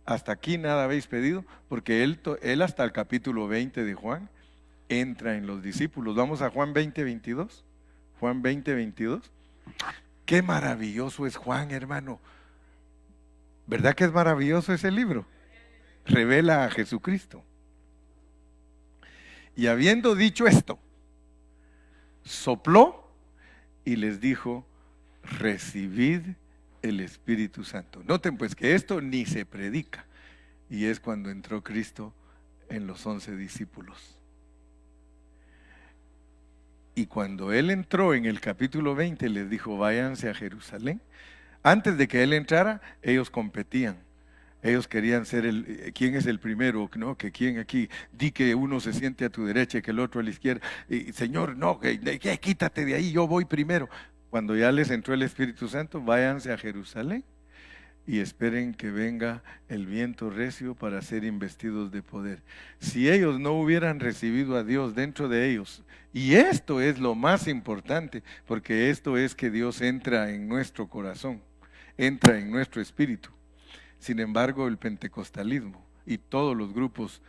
Speaker 1: Hasta aquí nada habéis pedido, porque él hasta el capítulo 20 de Juan entra en los discípulos. Vamos a Juan 20, 22. Juan 20, 22. Qué maravilloso es Juan, hermano. ¿Verdad que es maravilloso ese libro? Revela a Jesucristo. Y habiendo dicho esto, sopló y les dijo, recibid el Espíritu Santo. Noten pues que esto ni se predica. Y es cuando entró Cristo en los 11 discípulos. Y cuando Él entró en el capítulo 20, les dijo, váyanse a Jerusalén. Antes de que Él entrara, ellos competían. Ellos querían ser ¿quién es el primero? No, que quién aquí, di que uno se siente a tu derecha y que el otro a la izquierda. Y, Señor, no, quítate de ahí, yo voy primero. Cuando ya les entró el Espíritu Santo, váyanse a Jerusalén y esperen que venga el viento recio para ser investidos de poder. Si ellos no hubieran recibido a Dios dentro de ellos, y esto es lo más importante, porque esto es que Dios entra en nuestro corazón, entra en nuestro espíritu. Sin embargo, el pentecostalismo y todos los grupos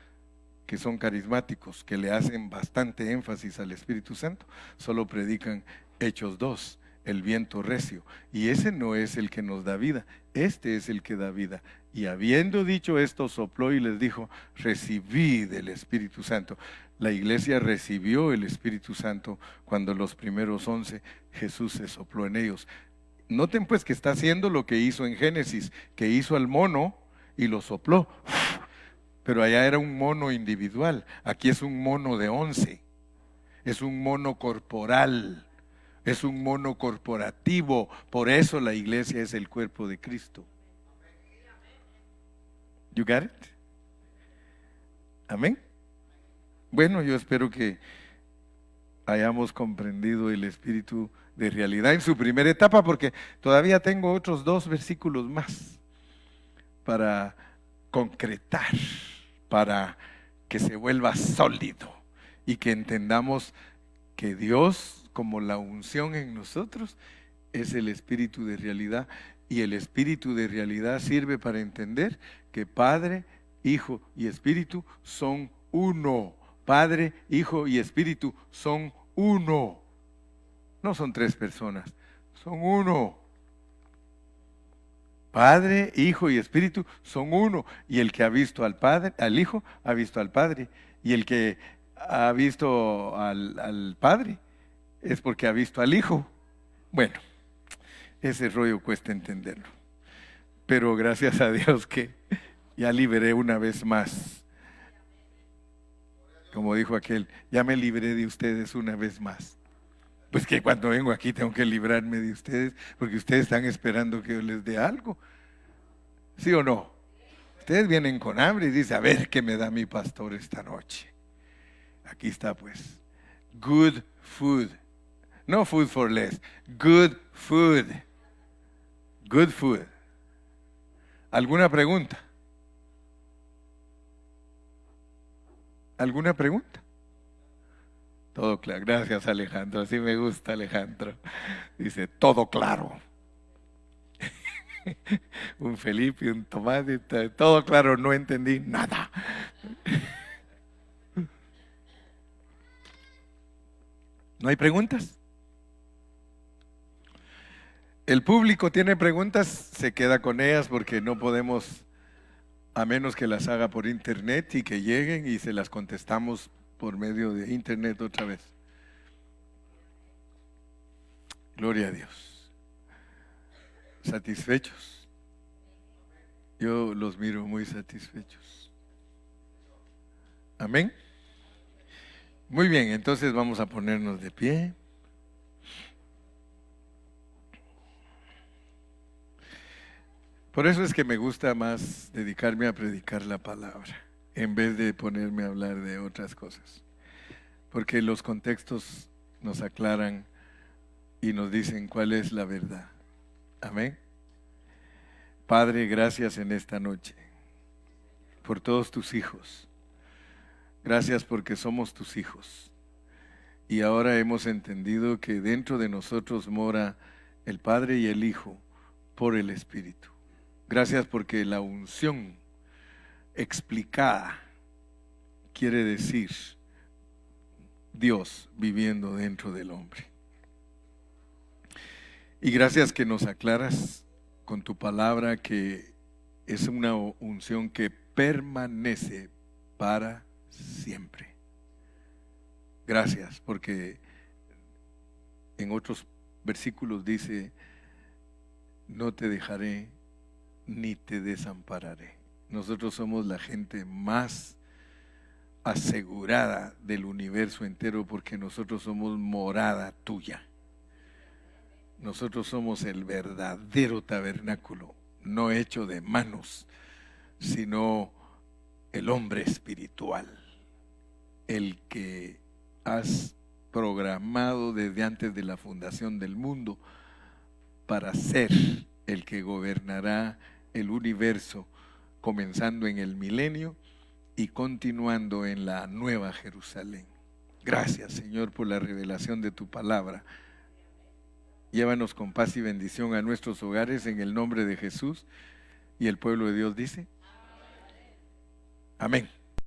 Speaker 1: que son carismáticos, que le hacen bastante énfasis al Espíritu Santo, solo predican Hechos 2, el viento recio. Y ese no es el que nos da vida, este es el que da vida. Y habiendo dicho esto, sopló y les dijo, recibid el Espíritu Santo. La iglesia recibió el Espíritu Santo cuando los primeros 11 Jesús se sopló en ellos. Noten pues que está haciendo lo que hizo en Génesis, que hizo al mono y lo sopló. Pero allá era un mono individual, aquí es un mono de 11. Es un mono corporal, es un mono corporativo. Por eso la iglesia es el cuerpo de Cristo. You got it? Amén. Bueno, yo espero que hayamos comprendido el espíritu de realidad en su primera etapa, porque todavía tengo otros 2 versículos más para concretar, para que se vuelva sólido y que entendamos que Dios, como la unción en nosotros, es el espíritu de realidad, y el espíritu de realidad sirve para entender que Padre, Hijo y Espíritu son uno. Padre, Hijo y Espíritu son uno. No son 3 personas, son uno. Padre, Hijo y Espíritu son uno. Y el que ha visto al Padre, al Hijo, ha visto al Padre. Y el que ha visto al Padre es porque ha visto al Hijo. Bueno, ese rollo cuesta entenderlo. Pero gracias a Dios que ya liberé una vez más. Como dijo aquel, ya me libré de ustedes una vez más. Pues que cuando vengo aquí tengo que librarme de ustedes, porque ustedes están esperando que yo les dé algo. ¿Sí o no? Ustedes vienen con hambre y dicen, a ver qué me da mi pastor esta noche. Aquí está pues. Good food. No food for less. Good food. Good food. ¿Alguna pregunta? ¿Alguna pregunta? Todo claro. Gracias, Alejandro. Así me gusta, Alejandro. Dice, todo claro. Un Felipe, un Tomás, todo claro, no entendí nada. ¿No hay preguntas? El público tiene preguntas, se queda con ellas porque no podemos, a menos que las haga por internet y que lleguen y se las contestamos por medio de internet otra vez. Gloria a Dios. ¿Satisfechos? Yo los miro muy satisfechos. Amén. Muy bien, entonces vamos a ponernos de pie. Por eso es que me gusta más dedicarme a predicar la palabra, en vez de ponerme a hablar de otras cosas. Porque los contextos nos aclaran y nos dicen cuál es la verdad. Amén. Padre, gracias en esta noche por todos tus hijos. Gracias porque somos tus hijos. Y ahora hemos entendido que dentro de nosotros mora el Padre y el Hijo por el Espíritu. Gracias porque la unción explicada quiere decir Dios viviendo dentro del hombre. Y gracias que nos aclaras con tu palabra que es una unción que permanece para siempre. Gracias porque en otros versículos dice, no te dejaré ni te desampararé. Nosotros somos la gente más asegurada del universo entero porque nosotros somos morada tuya. Nosotros somos el verdadero tabernáculo, no hecho de manos, sino el hombre espiritual, el que has programado desde antes de la fundación del mundo para ser el que gobernará el universo, comenzando en el milenio y continuando en la nueva Jerusalén. Gracias, Señor, por la revelación de tu palabra. Llévanos con paz y bendición a nuestros hogares en el nombre de Jesús. Y el pueblo de Dios dice, amén.